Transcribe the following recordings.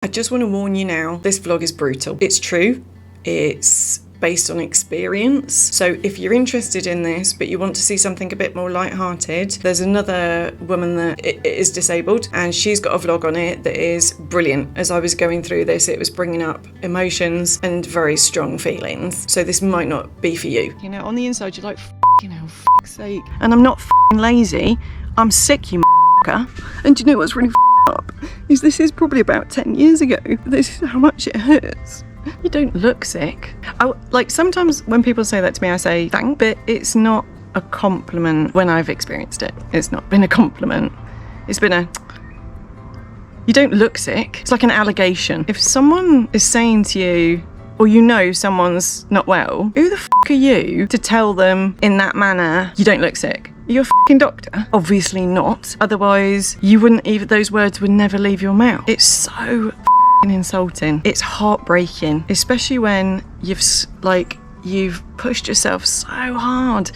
I just want to warn you now, this vlog is brutal. It's true, it's based on experience. So if you're interested in this, but you want to see something a bit more lighthearted, there's another woman that is disabled and she's got a vlog on it that is brilliant. As I was going through this, it was bringing up emotions and very strong feelings. So this might not be for you. You know, on the inside, you're like, you know, fuck's sake. And I'm not lazy, I'm sick, you And do you know what's really up? Is this is probably about 10 years ago. This is how much it hurts. You don't look sick. Like sometimes when people say that to me, I say thank, but it's not a compliment when I've experienced it. It's not been a compliment. It's been a, you don't look sick. It's like an allegation. If someone is saying to you, or you know someone's not well, who the fuck are you to tell them in that manner, you don't look sick? You're a fucking doctor? Obviously not. Otherwise, you wouldn't even, those words would never leave your mouth. It's so fucking insulting. It's heartbreaking, especially when you've pushed yourself so hard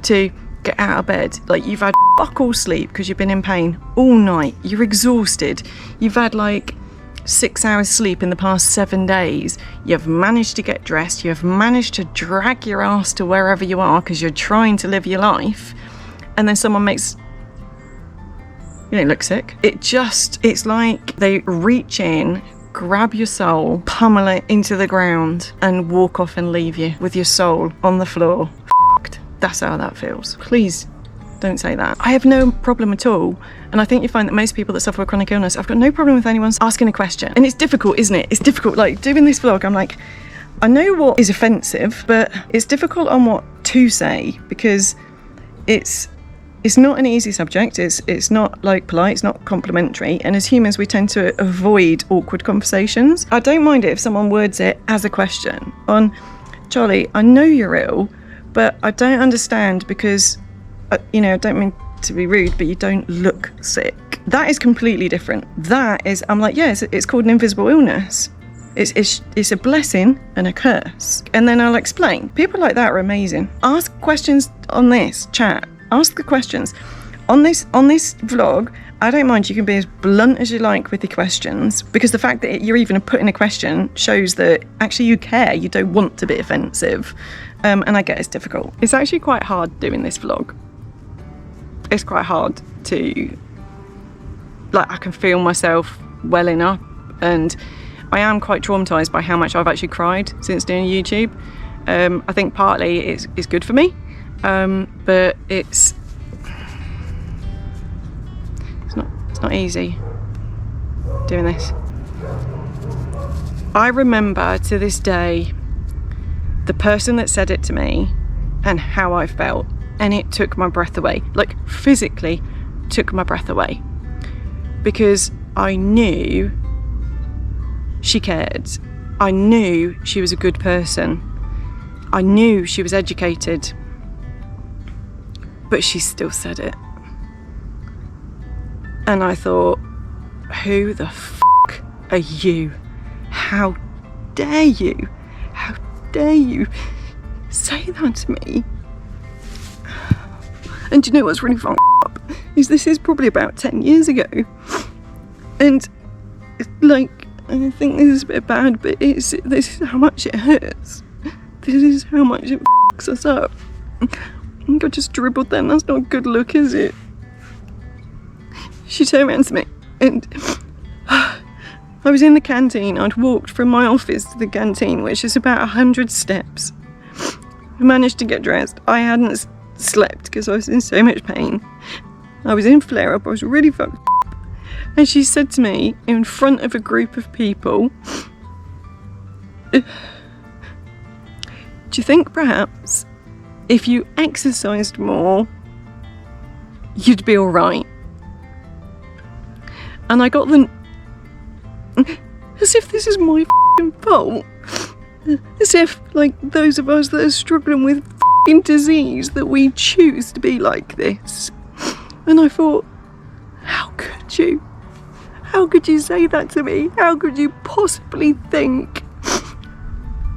to get out of bed. Like you've had fuck all sleep because you've been in pain all night. You're exhausted. You've had like 6 hours sleep in the past 7 days. You've managed to get dressed. You've managed to drag your ass to wherever you are because you're trying to live your life. And then someone makes, you don't look sick. It's like they reach in, grab your soul, pummel it into the ground and walk off and leave you with your soul on the floor. Fucked. That's how that feels. Please don't say that. I have no problem at all. And I think you find that most people that suffer with chronic illness, I've got no problem with anyone asking a question. And it's difficult, isn't it? It's difficult. Like doing this vlog, I'm like, I know what is offensive, but it's difficult on what to say because it's not an easy subject, it's not like polite, it's not complimentary, and as humans we tend to avoid awkward conversations. I don't mind it if someone words it as a question on, Charlie, I know you're ill, but I don't understand because, you know, I don't mean to be rude, but you don't look sick. That is completely different. That is, I'm like, yeah, it's called an invisible illness. It's a blessing and a curse. And then I'll explain. People like that are amazing. Ask questions on this chat. Ask the questions. On this vlog, I don't mind, you can be as blunt as you like with the questions, because the fact that you're even putting a question shows that actually you care, you don't want to be offensive. And I get it's difficult. It's actually quite hard doing this vlog. It's quite hard to, like, I can feel myself welling up, and I am quite traumatised by how much I've actually cried since doing YouTube. I think partly it's good for me. But it's not easy doing this. I remember to this day the person that said it to me and how I felt, and it took my breath away, like physically took my breath away, because I knew she cared. I knew she was a good person. I knew she was educated. But she still said it. And I thought, who the fuck are you? How dare you? How dare you say that to me? And do you know what's really fucked up? Is this is probably about 10 years ago. And like, I think this is a bit bad, but this is how much it hurts. This is how much it fucks us up. I think I just dribbled then, that's not a good look, is it? She turned around to me and I was in the canteen. I'd walked from my office to the canteen, which is about 100 steps. I managed to get dressed. I hadn't slept because I was in so much pain. I was in flare-up, I was really fucked up. And she said to me in front of a group of people, do you think perhaps if you exercised more, you'd be all right? And I got the, as if this is my f***ing fault. As if, like, those of us that are struggling with f***ing disease, that we choose to be like this. And I thought, how could you? How could you say that to me? How could you possibly think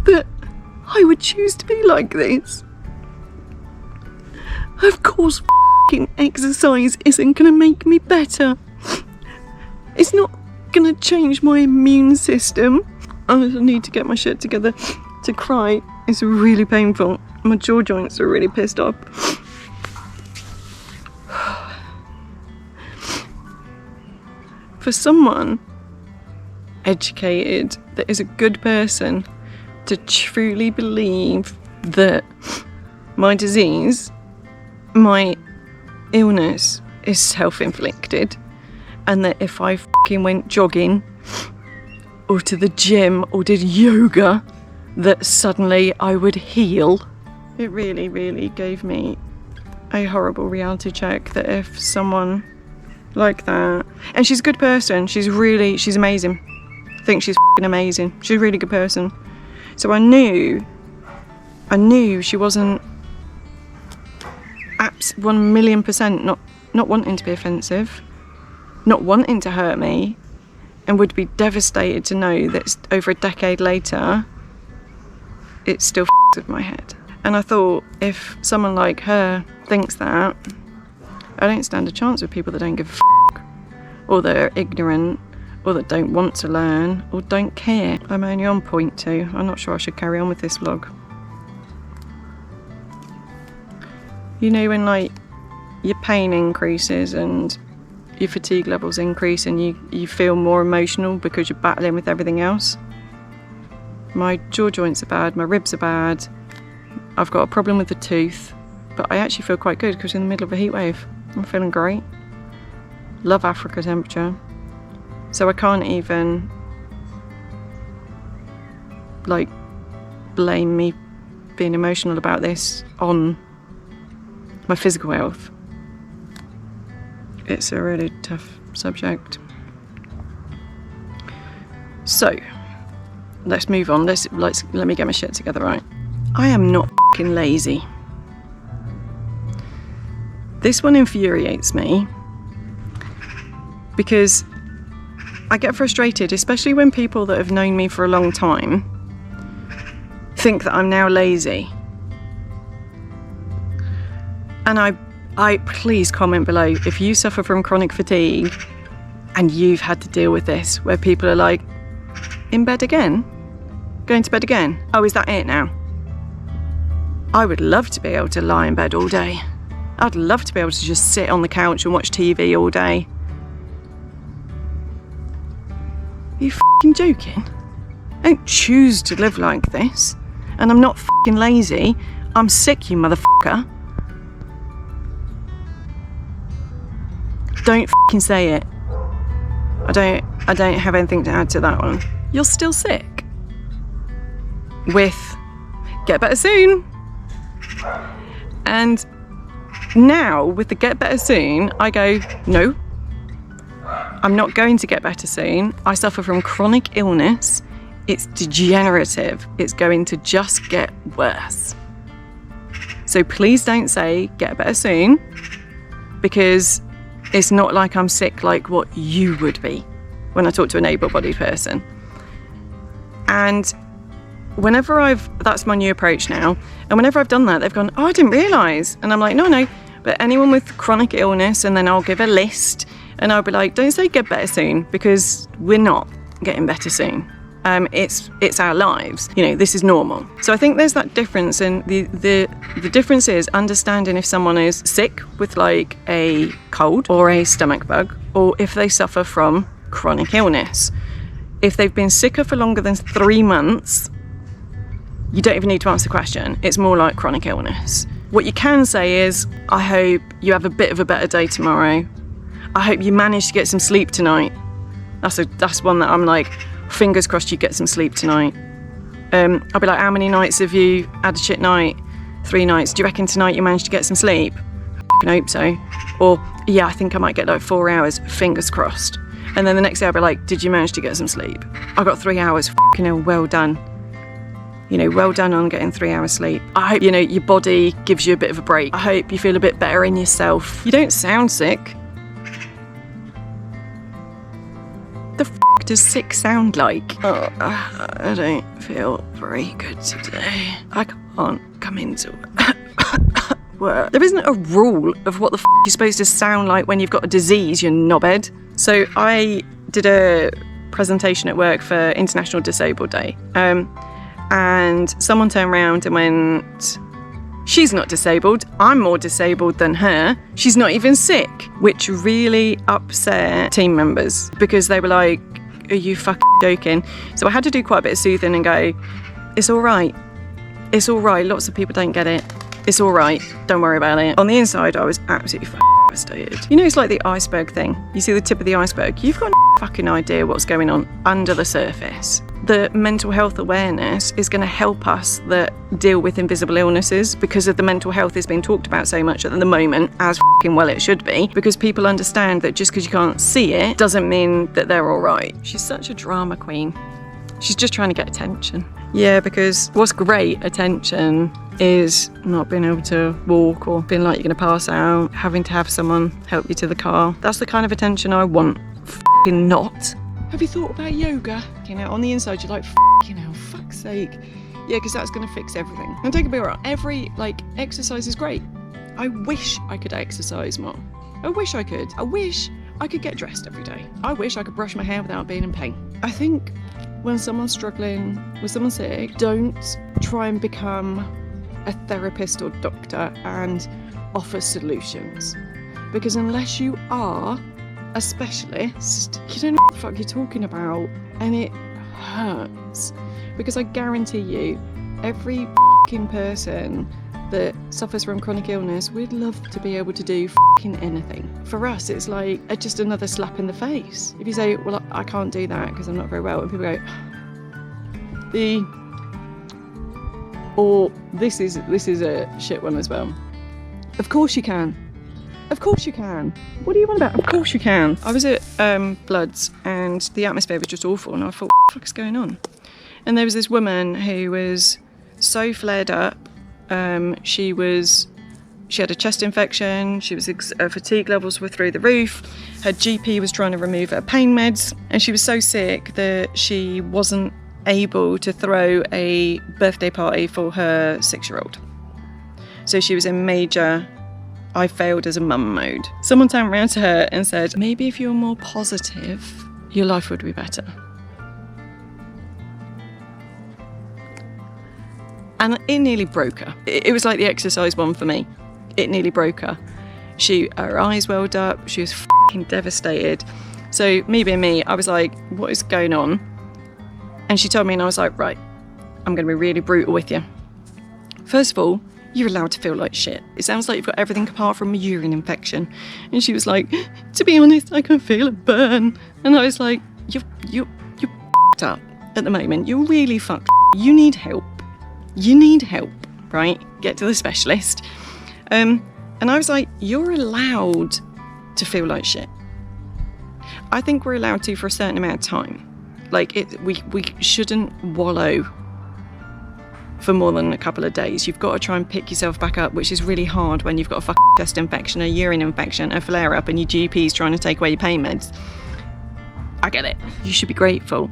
that I would choose to be like this? Of course f***ing exercise isn't going to make me better. It's not gonna change my immune system. I need to get my shit together to cry. It's really painful. My jaw joints are really pissed off. For someone educated that is a good person to truly believe that my disease, my illness is self-inflicted, and that if I fucking went jogging or to the gym or did yoga, that suddenly I would heal. It really, really gave me a horrible reality check that if someone like that, and she's a good person, she's amazing. I think she's fucking amazing. She's a really good person. So I knew she wasn't 1,000,000% not wanting to be offensive, not wanting to hurt me, and would be devastated to know that over a decade later, it still f***s with my head. And I thought, if someone like her thinks that, I don't stand a chance with people that don't give a f***, or that are ignorant, or that don't want to learn, or don't care. I'm only on point 2. I'm not sure I should carry on with this vlog. You know when like your pain increases and your fatigue levels increase and you feel more emotional because you're battling with everything else? My jaw joints are bad, my ribs are bad, I've got a problem with the tooth, but I actually feel quite good because in the middle of a heat wave. I'm feeling great. Love Africa temperature. So I can't even like blame me being emotional about this on my physical health. It's a really tough subject. So let's move on. Let me get my shit together, right? I am not fucking lazy. This one infuriates me because I get frustrated, especially when people that have known me for a long time think that I'm now lazy. And I please comment below if you suffer from chronic fatigue and you've had to deal with this, where people are like, in bed again? Going to bed again? Oh, is that it now? I would love to be able to lie in bed all day. I'd love to be able to just sit on the couch and watch TV all day. Are you f***ing joking? I don't choose to live like this. And I'm not f***ing lazy. I'm sick, you motherfucker. Don't f***ing say it. I don't have anything to add to that one. You're still sick. With get better soon. And now with the get better soon, I go, no, I'm not going to get better soon. I suffer from chronic illness. It's degenerative. It's going to just get worse. So please don't say get better soon, because it's not like I'm sick like what you would be when I talk to an able-bodied person. And that's my new approach now. And whenever I've done that, they've gone, oh, I didn't realise. And I'm like, no. But anyone with chronic illness, and then I'll give a list and I'll be like, don't say get better soon, because we're not getting better soon. It's our lives. You know, this is normal. So I think there's that difference, and the difference is understanding if someone is sick with like a cold or a stomach bug, or if they suffer from chronic illness. If they've been sicker for longer than 3 months, you don't even need to answer the question. It's more like chronic illness. What you can say is, I hope you have a bit of a better day tomorrow. I hope you manage to get some sleep tonight. That's one that I'm like, fingers crossed you get some sleep tonight. I'll be like, how many nights have you had a shit night? 3 nights. Do you reckon tonight you managed to get some sleep? I hope so. Or, yeah, I think I might get like 4 hours. Fingers crossed. And then the next day I'll be like, did you manage to get some sleep? I got 3 hours. Fucking hell, well done. You know, well done on getting 3 hours sleep. I hope, you know, your body gives you a bit of a break. I hope you feel a bit better in yourself. You don't sound sick. The f*** does sick sound like? Oh, I don't feel very good today. I can't come into work. There isn't a rule of what the f*** you're supposed to sound like when you've got a disease, you knobhead. So I did a presentation at work for International Disabled Day, and someone turned around and went, "She's not disabled, I'm more disabled than her, she's not even sick," which really upset team members because they were like, "Are you fucking joking?" So I had to do quite a bit of soothing and go, "It's all right, it's all right, lots of people don't get it, it's all right, don't worry about it." On the inside I was absolutely devastated. You know, it's like the iceberg thing. You see the tip of the iceberg, you've got no fucking idea what's going on under the surface. The mental health awareness is going to help us that deal with invisible illnesses, because of the mental health is being talked about so much at the moment, as fucking well it should be, because people understand that just because you can't see it doesn't mean that they're all right. She's such a drama queen. She's just trying to get attention. Yeah, because what's great attention is not being able to walk or feeling like you're going to pass out, having to have someone help you to the car. That's the kind of attention I want. Fucking not. Have you thought about yoga? You know, on the inside you're like, fuck's sake. Yeah, because that's going to fix everything. And don't get me wrong, every exercise is great. I wish I could exercise more. I wish I could. I wish I could get dressed every day. I wish I could brush my hair without being in pain. I think when someone's struggling, when someone's sick, don't try and become a therapist or doctor and offer solutions. Because unless you are a specialist, you don't know what the fuck you're talking about, and it hurts. Because I guarantee you, every fucking person that suffers from chronic illness would love to be able to do fucking anything. For us, it's like just another slap in the face. If you say, "Well, I can't do that because I'm not very well," and people go, or this is a shit one as well. Of course you can. Of course you can. What are you on about? Of course you can. I was at Bloods and the atmosphere was just awful, and I thought, what the fuck is going on? And there was this woman who was so flared up. She had a chest infection. Her fatigue levels were through the roof. Her GP was trying to remove her pain meds, and she was so sick that she wasn't able to throw a birthday party for her 6-year-old. So she was in major "I failed as a mum" mode. Someone turned around to her and said, "Maybe if you're more positive, your life would be better." And it nearly broke her. It was like the exercise one for me. It nearly broke her. Her eyes welled up. She was fucking devastated. So me being me, I was like, "What is going on?" And she told me, and I was like, "Right, I'm going to be really brutal with you. First of all, you're allowed to feel like shit. It sounds like you've got everything apart from a urine infection." And she was like, "To be honest, I can feel a burn." And I was like, You're fucked up at the moment. You're really fucked. You need help. You need help, right? Get to the specialist." And I was like, "You're allowed to feel like shit. I think we're allowed to for a certain amount of time. We shouldn't wallow for more than a couple of days. You've got to try and pick yourself back up, which is really hard when you've got a fucking chest infection, a urine infection, a flare-up, and your GP's trying to take away your pain meds. I get it. You should be grateful.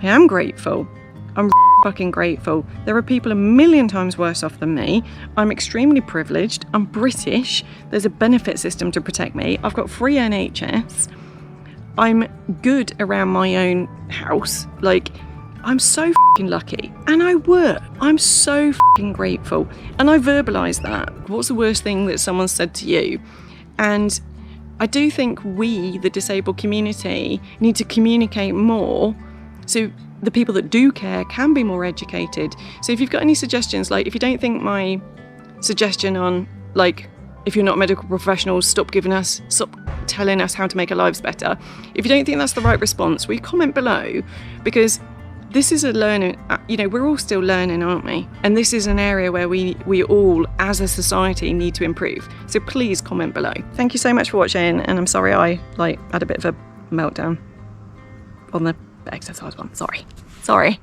I am grateful. I'm fucking grateful. There are people a million times worse off than me. I'm extremely privileged. I'm British. There's a benefit system to protect me. I've got free NHS. I'm good around my own house. I'm so fucking lucky. And I work. I'm so fucking grateful. And I verbalise that. What's the worst thing that someone said to you? And I do think we, the disabled community, need to communicate more so the people that do care can be more educated. So if you've got any suggestions, if you don't think my suggestion on, if you're not a medical professional, stop telling us how to make our lives better. If you don't think that's the right response, will you comment below? Because this is a learning, we're all still learning, aren't we? And this is an area where we all, as a society, need to improve. So please comment below. Thank you so much for watching, and I'm sorry I had a bit of a meltdown on the exercise one. Sorry.